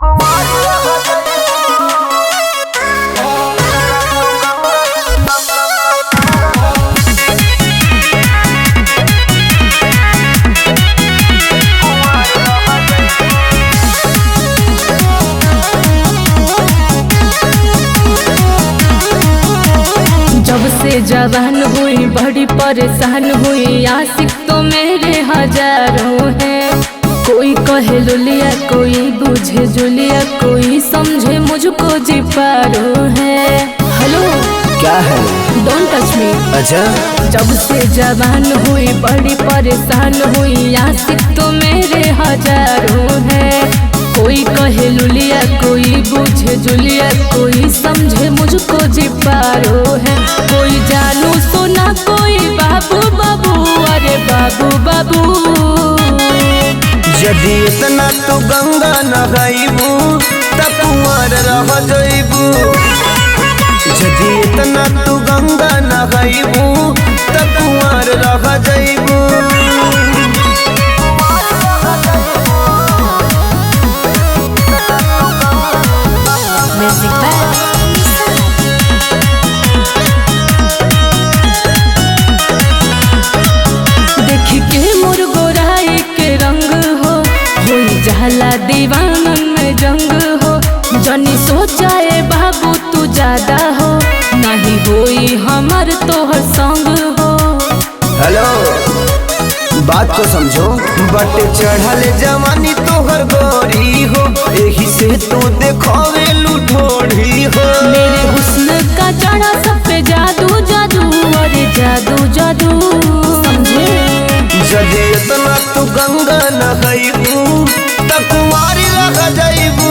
जब से जवान हुई बड़ी परेशान हुई, आशिक तो मेरे हजारों हैं। कोई कहे लुलिया, कोई बुझे जुलिया, कोई समझे मुझको जी पारो है। हेलो क्या है? Don't touch me. अच्छा, जब से जवान हुई बड़ी परेशान हुई, आशिक तो मेरे हजारों हैं। कोई कहे लुलिया, कोई बुझे जुलिया, कोई समझे मुझको जी पारो है। कोई जानू सुना, कोई बाबू बाबू, अरे बाबू बाबू। यदि इतना तो गंगा नहाइबू तब कुंवर रह जइबू। यदि इतना तो गंगा नहाइबू तब कुंवर रह जइबू। देख के मोर गोराई के रंग हो, होई जाला दीवानन में जंग हो। जनी सोचाए बाबू तू ज्यादा हो, नहीं होई हमर तोहर संग हो। हेलो, बात को समझो। बट चढ़ल जवानी तोहर गोरी हो, एही से तू देखोवे लुठोड़ी हो। मेरे हुस्न का चढ़ा सब पे जादू जादू, अरे जादू जादू। समझे? यदि इतना तू गंगा नहाइबू तब कुंवारी रह जइबू।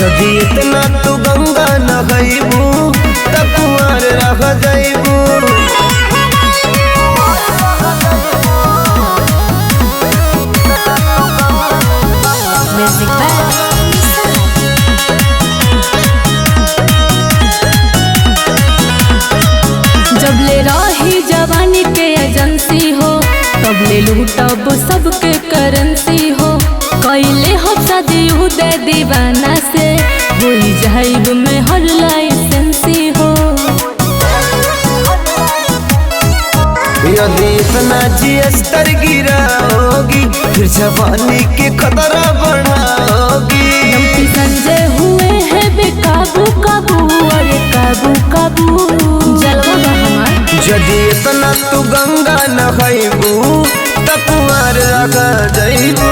यदि इतना तू गंगा नहाइबू तब कुंवर रह जइबू। जब ले रही जवानी के एजेंसी हो, तब ले लूटब सबके करेंसी हो। कैले हो शादी उदय दीवाना से, होई जाइब में हर लाइसेंसी हो। यदि इतना स्तर गिराओगी फिर जवानी के खतरा बढ़ाओगी। नमती संजय हुए हैं बेकाबू काबू, अरे काबू काबू। जलवा बा हमार। यदि इतना तू गंगा नहाइबू तब कुंवर रह जइबू।